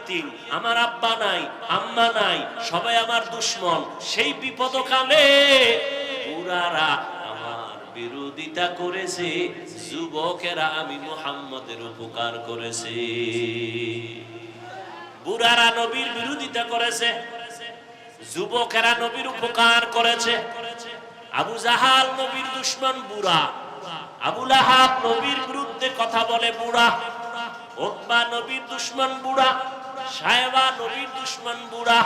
এতিম, আমার আব্বা নাই, আম্মা নাই, সবাই আমার দুশমন। সেই বিপদকালে বুড়ারা আমার বিরোধিতা করেছে, যুবকেরা আমি মুহাম্মদের উপকার করেছে। বুড়ারা নবীর বিরোধিতা করেছে, যুবকেরা নবীর উপকার করেছে। আবু জাহাল নবীর দুশমন বুড়া, আবু লাহাব নবীর বিরুদ্ধে কথা বলে বুড়া, উতবা নবীর দুশমন বুড়া, সায়বা নবীর দুশমন বুড়া।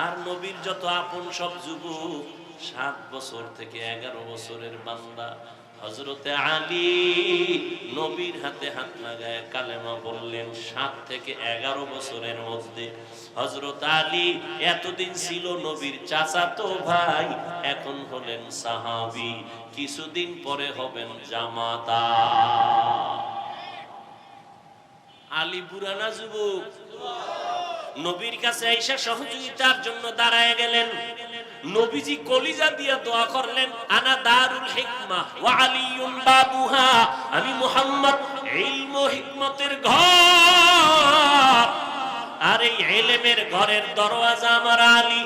আর নবীর যত আপন সব যুবক, 7 বছর থেকে 11 বছরের বান্দা। হযরতে আলী নবীর হাতে হাত লাগায় কালেমা বললেন 7 থেকে 11 বছরের মধ্যে। হযরত আলী এতদিন ছিল নবীর চাচাতো ভাই, এখন হলেন সাহাবী, কিছুদিন পরে হবেন জামাতা। আলী বুড়া না যুবক? নবীর কাছে আয়েশা সহযোগিতার জন্য দাঁড়ায় গেলেন। নবীজি কলিজা দিয়া দোয়া করলেন, আনা দারুল হিকমা ওয়া আলিয়ুন বাবুহা, আমি মুহাম্মদ ইলম ও হিকমতের ঘর, আর এই ইলমের ঘরের দরওয়াজা আমার আলী।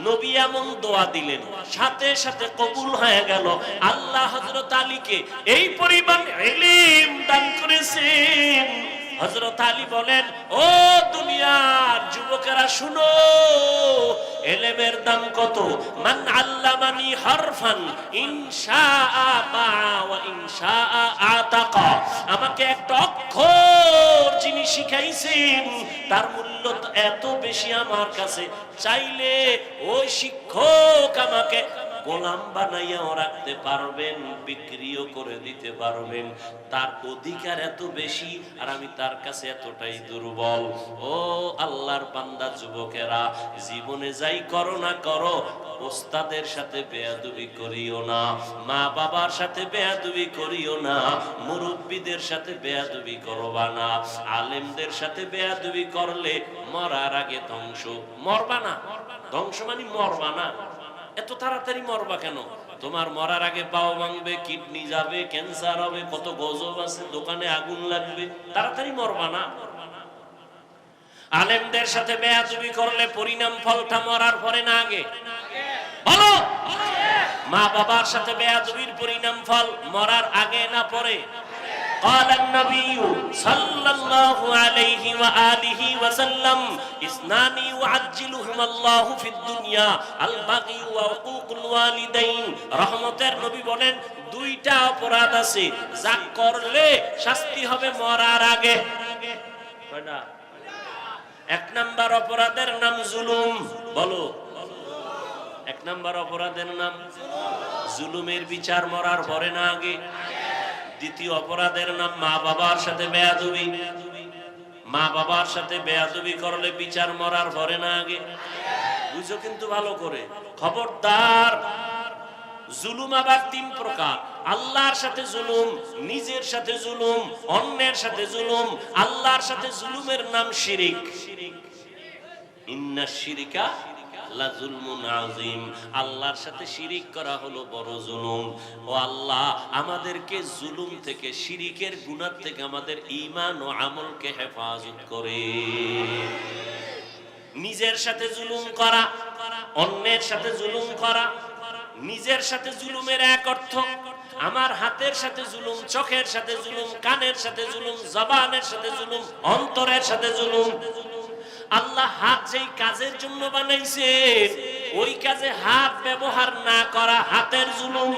নবী এমন দোয়া দিলেন, সাথে সাথে কবুল হয়ে গেল। আল্লাহ হযরত আলীকে এই পরিমাণ ইলম দান করেছেন। হযরত আলী বলেন, ও দুনিয়ার যুবকেরা শুনো, ইলমের দাম কত। মান আল্লামানি হারফান ইনশাআ মা ওয়া ইনশাআ আতাকা, আমাকে একটা অক্ষর যিনি শিখাইছেন তার মূল্য এত বেশি আমার কাছে, চাইলে ওই শিক্ষক আমাকে গোলাম বানাইয়াও রাখতে পারবেন, বিক্রিও করে দিতে পারবেন। তার অধিকার এত বেশি, আর আমি তার কাছে এতটাই দুর্বল। ও আল্লাহর বান্দা যুবকেরা, জীবনে যাই করো না করো, ওস্তাদের সাথে বেয়াদবি করিও না, মা বাবার সাথে বেয়াদবি করিও না, মুরব্বীদের সাথে বেয়াদবি করবা না। আলেমদের সাথে বেয়াদবি করলে মরার আগে ধ্বংস। মরবা না, ধ্বংস মানে মরবা না। এত তাড়াতাড়ি মরবা কেন? তোমার মরার আগে পাও ভাঙবে, কিডনি যাবে, ক্যান্সার হবে, কত গজব আছে, দোকানে আগুন লাগবে, তাড়াতাড়ি মরবা না। আলেমদের সাথে বেয়াদবি করলে পরিণাম ফলটা মরার পরে না আগে? বলো। মা বাবার সাথে বেয়াদবির পরিণাম ফল মরার আগে না পরে? قال النبي صلى الله عليه وآله وسلم اثنان يعجلهما الله في الدنيا البغي وعقوق الوالدين। রহমতের নবী বলেন, দুইটা অপরাধ আছে যা করলে শাস্তি হবে মরার আগে। কয়টা? 1 নাম্বার অপরাধের নাম জুলুম। বলো। 1 নাম্বার অপরাধের নাম জুলুমের বিচার মরার পরে না আগে? দ্বিতীয় অপরাধের নাম মা বাবার সাথে বেয়াদবি। মা বাবার সাথে বেয়াদবি করলে বিচার মরার পরে না আগে? বুঝো কিন্তু ভালো করে, খবরদার। জুলুম আবার 3 প্রকার। আল্লাহর সাথে জুলুম, নিজের সাথে জুলুম, অন্যের সাথে জুলুম। আল্লাহর সাথে জুলুমের নাম শিরিক। ইন্নাশ শিরকা লাযুলমুন আযীম। আল্লাহর সাথে শিরিক করা হলো বড় জুলুম। ও আল্লাহ, আমাদেরকে জুলুম থেকে, শিরিকের গুনাহ থেকে আমাদের ঈমান ও আমলকে হেফাজত করে। নিজের সাথে জুলুম করা, অন্যের সাথে জুলুম করা। নিজের সাথে জুলুমের এক অর্থ, আমার হাতের সাথে জুলুম, চোখের সাথে জুলুম, কানের সাথে জুলুম, জবানের সাথে জুলুম, অন্তরের সাথে জুলুম। আল্লাহ হাত যেই কাজের জন্য বানাইছেন, ওই কাজে হাত ব্যবহার না করা হাতের জুলুম।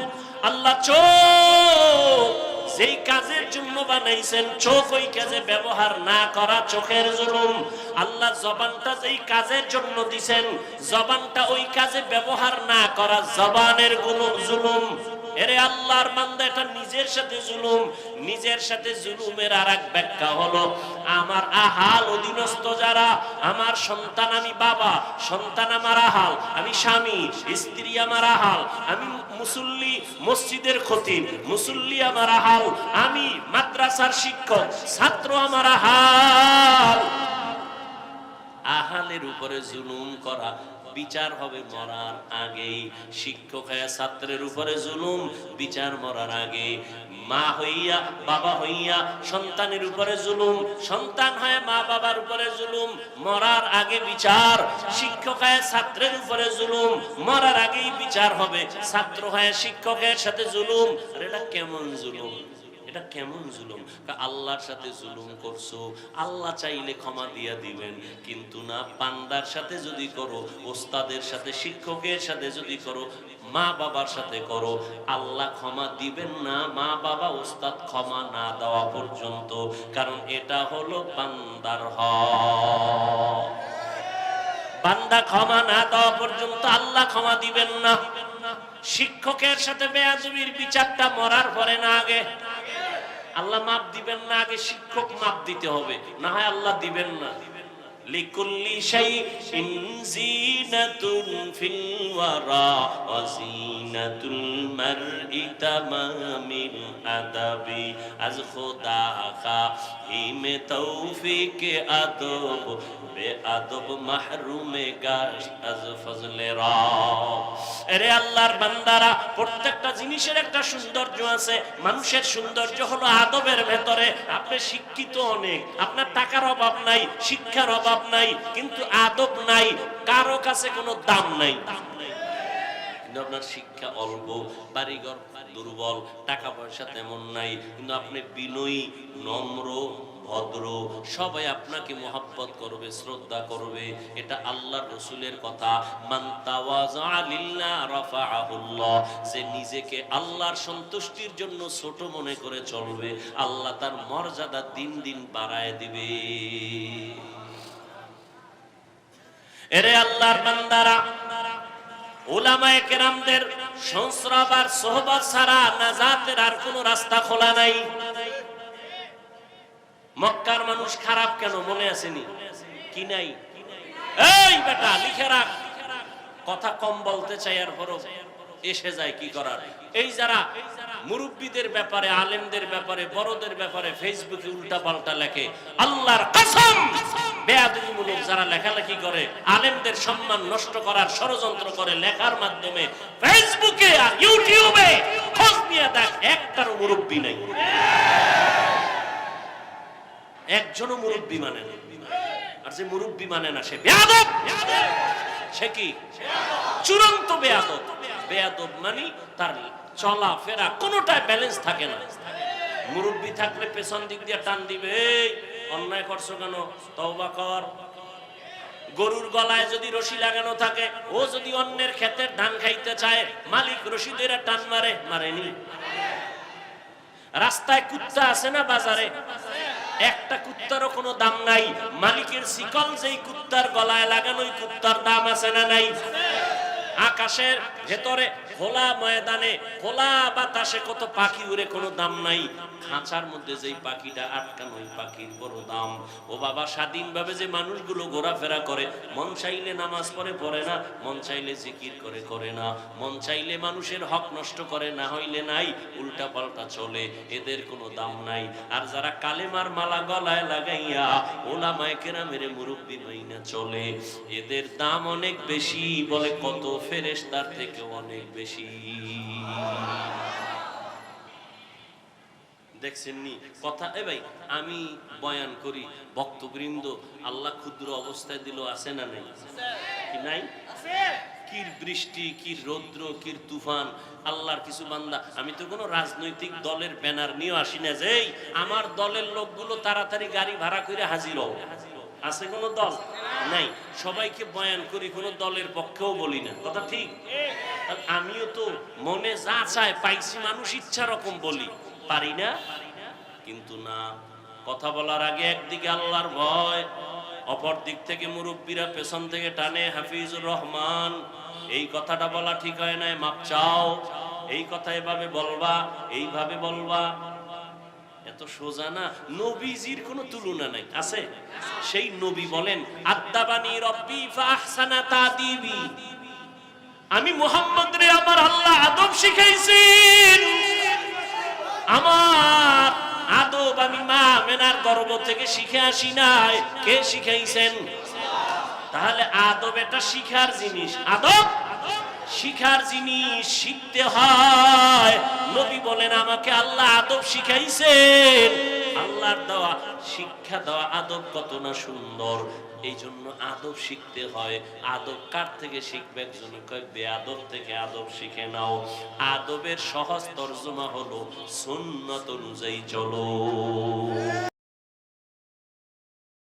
আল্লাহ চোখ যেই কাজের জন্য বানাইছেন, চোখ ওই কাজে ব্যবহার না করা চোখের জুলুম। আল্লাহ জবানটা যেই কাজের জন্য দিছেন, জবানটা ওই কাজে ব্যবহার না করা জবানের জুলুম। এরে আল্লাহর বান্দা, এটা নিজের সাথে জুলুম। নিজের সাথে জুলুমের আরেক ব্যাখ্যা হলো, আমার আহাল অধীনস্থ যারা, আমার সন্তান আমি বাবা, সন্তান আমার আহাল, আমি স্বামী, স্ত্রী আমার আহাল, আমি মুসল্লি, মসজিদের খতিব, মুসল্লি আমার আহাল, আমি মাদ্রাসার শিক্ষক, ছাত্র আমার আহাল। আহালের উপরে জুলুম করা বিচার হবে মরার আগেই। শিক্ষক ছাত্রের উপরে জুলুম, বিচার মরার আগে। মা হইয়া বাবা হইয়া সন্তানের উপরে জুলুম, সন্তান হয় মা বাবার উপরে জুলুম, মরার আগে বিচার। শিক্ষক হয় ছাত্রের উপরে জুলুম, মরার আগেই বিচার হবে। ছাত্র হয় শিক্ষকের সাথে জুলুম। আর এটা কেমন জুলুম? এটা কেমন জুলুম? আল্লাহর সাথে জুলুম করছো, আল্লাহ চাইলে ক্ষমা দিয়া দিবেন, কিন্তু না, বান্দার সাথে যদি করো, ওস্তাদের সাথে শিক্ষকের সাথে যদি করো, মা বাবার সাথে করো, আল্লাহ ক্ষমা দিবেন না মা বাবা ওস্তাদ ক্ষমা না দেওয়া পর্যন্ত। কারণ এটা হলো বান্দার হক। বান্দা ক্ষমা না দেওয়া পর্যন্ত আল্লাহ ক্ষমা দিবেন না। শিক্ষকের সাথে বেয়াদবির বিচারটা মরার পরে না আগে? আল্লাহ মাপ দিবেন না আগে? শিক্ষক মাপ দিতে হবে, না হয় আল্লাহ দিবেন না। লিকুল্লি শাইইন জিনাতুন ফিল ওয়ারা ওয়া জিনাতুল মারই তামামিল আদাবি আজ খোদা কা হিমে তৌফিক আদব বে আদব মাহরুমে গাশ আজ ফজলে রব। আরে আল্লাহর বান্দারা, প্রত্যেকটা জিনিসের একটা সৌন্দর্য আছে। মানুষের সৌন্দর্য হলো আদবের ভেতরে। আপনি শিক্ষিত অনেক, আপনার টাকার অভাব নাই, শিক্ষার অভাব নাই, কিন্তু আদব নাই, কারো কাছে কোনো দাম নাই। কিন্তু আপনার শিক্ষা অল্প, বাড়িঘর দুর্বল, টাকা পয়সা তেমন নাই, কিন্তু আপনি বিনয়ী, নম্র, ভদ্র, সবাই আপনাকে মহব্বত করবে, শ্রদ্ধা করবে। এটা আল্লাহর রাসূলের কথা, মান তাওয়াযা লিল্লাহ রাফাআহুল্লাহ। যে নিজেকে আল্লাহর সন্তুষ্টির জন্য ছোট মনে করে চলবে, আল্লাহ তার মর্যাদা দিন দিন বাড়ায় দিবে। এরে আল্লাহর বান্দারা, উলামায়ে কেরামদের সংস্রব আর সোহবত ছাড়া নাজাতের আর কোনো রাস্তা খোলা নাই। মক্কার মানুষ খারাপ কেন মনে আসেনি? কি নাই? এই বেটা লিখে রাখ, কথা কম বলতে চাই আর পরও এসে যায়, কি করার। এই যারা মুরব্বীদের ব্যাপারে, আলেমদের ব্যাপারে, বড়দের ব্যাপারে ফেসবুকে উল্টা পাল্টা লেখে, আল্লাহর কসম বেয়াদবিমূলক যারা লেখালেখি করে, আলেমদের সম্মান নষ্ট করার ষড়যন্ত্র করে লেখার মাধ্যমে ফেসবুকে আর ইউটিউবে, খোঁজ নিয়ে দেখ একটারও মুরব্বী নাই, একজনও মুরব্বী মানে না। আর যে মুরব্বী মানে না সে বেয়াদব। সে কি? চূড়ান্ত বেয়াদব। বেয়াদব মানে তার চলা ফেরা কোনোটায় ব্যালেন্স থাকে না। মুরব্বী থাকলে পেছন দিক দিয়ে টান দিবে, অন্যায় করছো কেন, তওবা কর। গরুর গলায় যদি রশি লাগানো থাকে, ও যদি অন্যের ক্ষেতের ধান খাইতে চায়, মালিক রশি ধরে টান মারে, মারেনি? রাস্তায় কুত্তা আছে না বাজারে, একটা কুত্তারও কোনো দাম নাই, মালিকের শিকল যেই কুত্তার গলায় লাগানো ওই কুত্তার দাম আছে না নাই? আকাশের ভেতরে খোলা ময়দানে খোলা বাতাসে কত পাখি উড়ে, কোনো দাম নাই। খাঁচার মধ্যে যেই পাখিটা আটকানো ওই পাখির বড় দাম। ও বাবা, স্বাধীনভাবে যে মানুষগুলো ঘোরাফেরা করে, মন চাইলে নামাজ পড়ে পড়ে না, মন চাইলে জিকির করে করে না, মন চাইলে মানুষের হক নষ্ট করে, না হইলে নাই, উল্টা পাল্টা চলে, এদের কোনো দাম নাই। আর যারা কালেমার মালা গলায় লাগাইয়া ওলামায়ে কেরামের মুরব্বি মাইনা চলে, এদের দাম অনেক বেশি, বলে কত ফেরেশতার থেকে অনেক বেশি। দেখছেন নি কথা? এ ভাই, আমি বয়ান করি, ভক্তবৃন্দ আল্লাহ ক্ষুদ্র অবস্থায় দিল, আছে না নাই? কি নাই? কি বৃষ্টি, কি রৌদ্র, কি তুফান। আল্লাহর কিছু বান্দা, আমি তো কোনো রাজনৈতিক দলের ব্যানার নিয়ে আসি না যে আমার দলের লোকগুলো তাড়াতাড়ি গাড়ি ভাড়া করে হাজির হও। আছে কোনো দল? নাই। সবাইকে বয়ান করি, কোনো দলের পক্ষেও বলি না, কথা ঠিক? আমিও তো মনে যা চায় পাইছি, মানুষ ইচ্ছা রকম বলি, পারি না? কিন্তু না, কথা বলার আগে একদিকে আল্লাহর ভয়, অপর দিক থেকে মুরব্বীরা পেছন থেকে টানে, হাফিজুর রহমান এই কথাটা বলা ঠিক হয় না, মাপ চাও, এই কথা এভাবে বলবা, এইভাবে বলবা। এত সোজা না। নবীজির কোনো তুলনা নাই, আছে? সেই নবী বলেন, আদাবানি রব্বি ফাহসানা তাদিবি, আমি মুহাম্মদ রে আমার আল্লাহ আদব শিখাইছেন। আমার আদব আমি মা মেনার গর্ভ থেকে শিখে আসি নাই, কে শিখাইছেন? তাহলে আদব এটা শিখার জিনিস, আদব শিখার জিনিস শিখতে হয়। নবী বলেন আমাকে আল্লাহ আদব শিখাইছেন। আল্লাহর দেওয়া শিক্ষা দেওয়া আদব কত না সুন্দর। এই জন্য আদব শিখতে হয়। আদব কার থেকে শিখবে? একজন কয় বেয়াদব থেকে আদব শিখে নাও। আদবের সহজ তর্জমা হলো সুন্নাত অনুযায়ী চলো।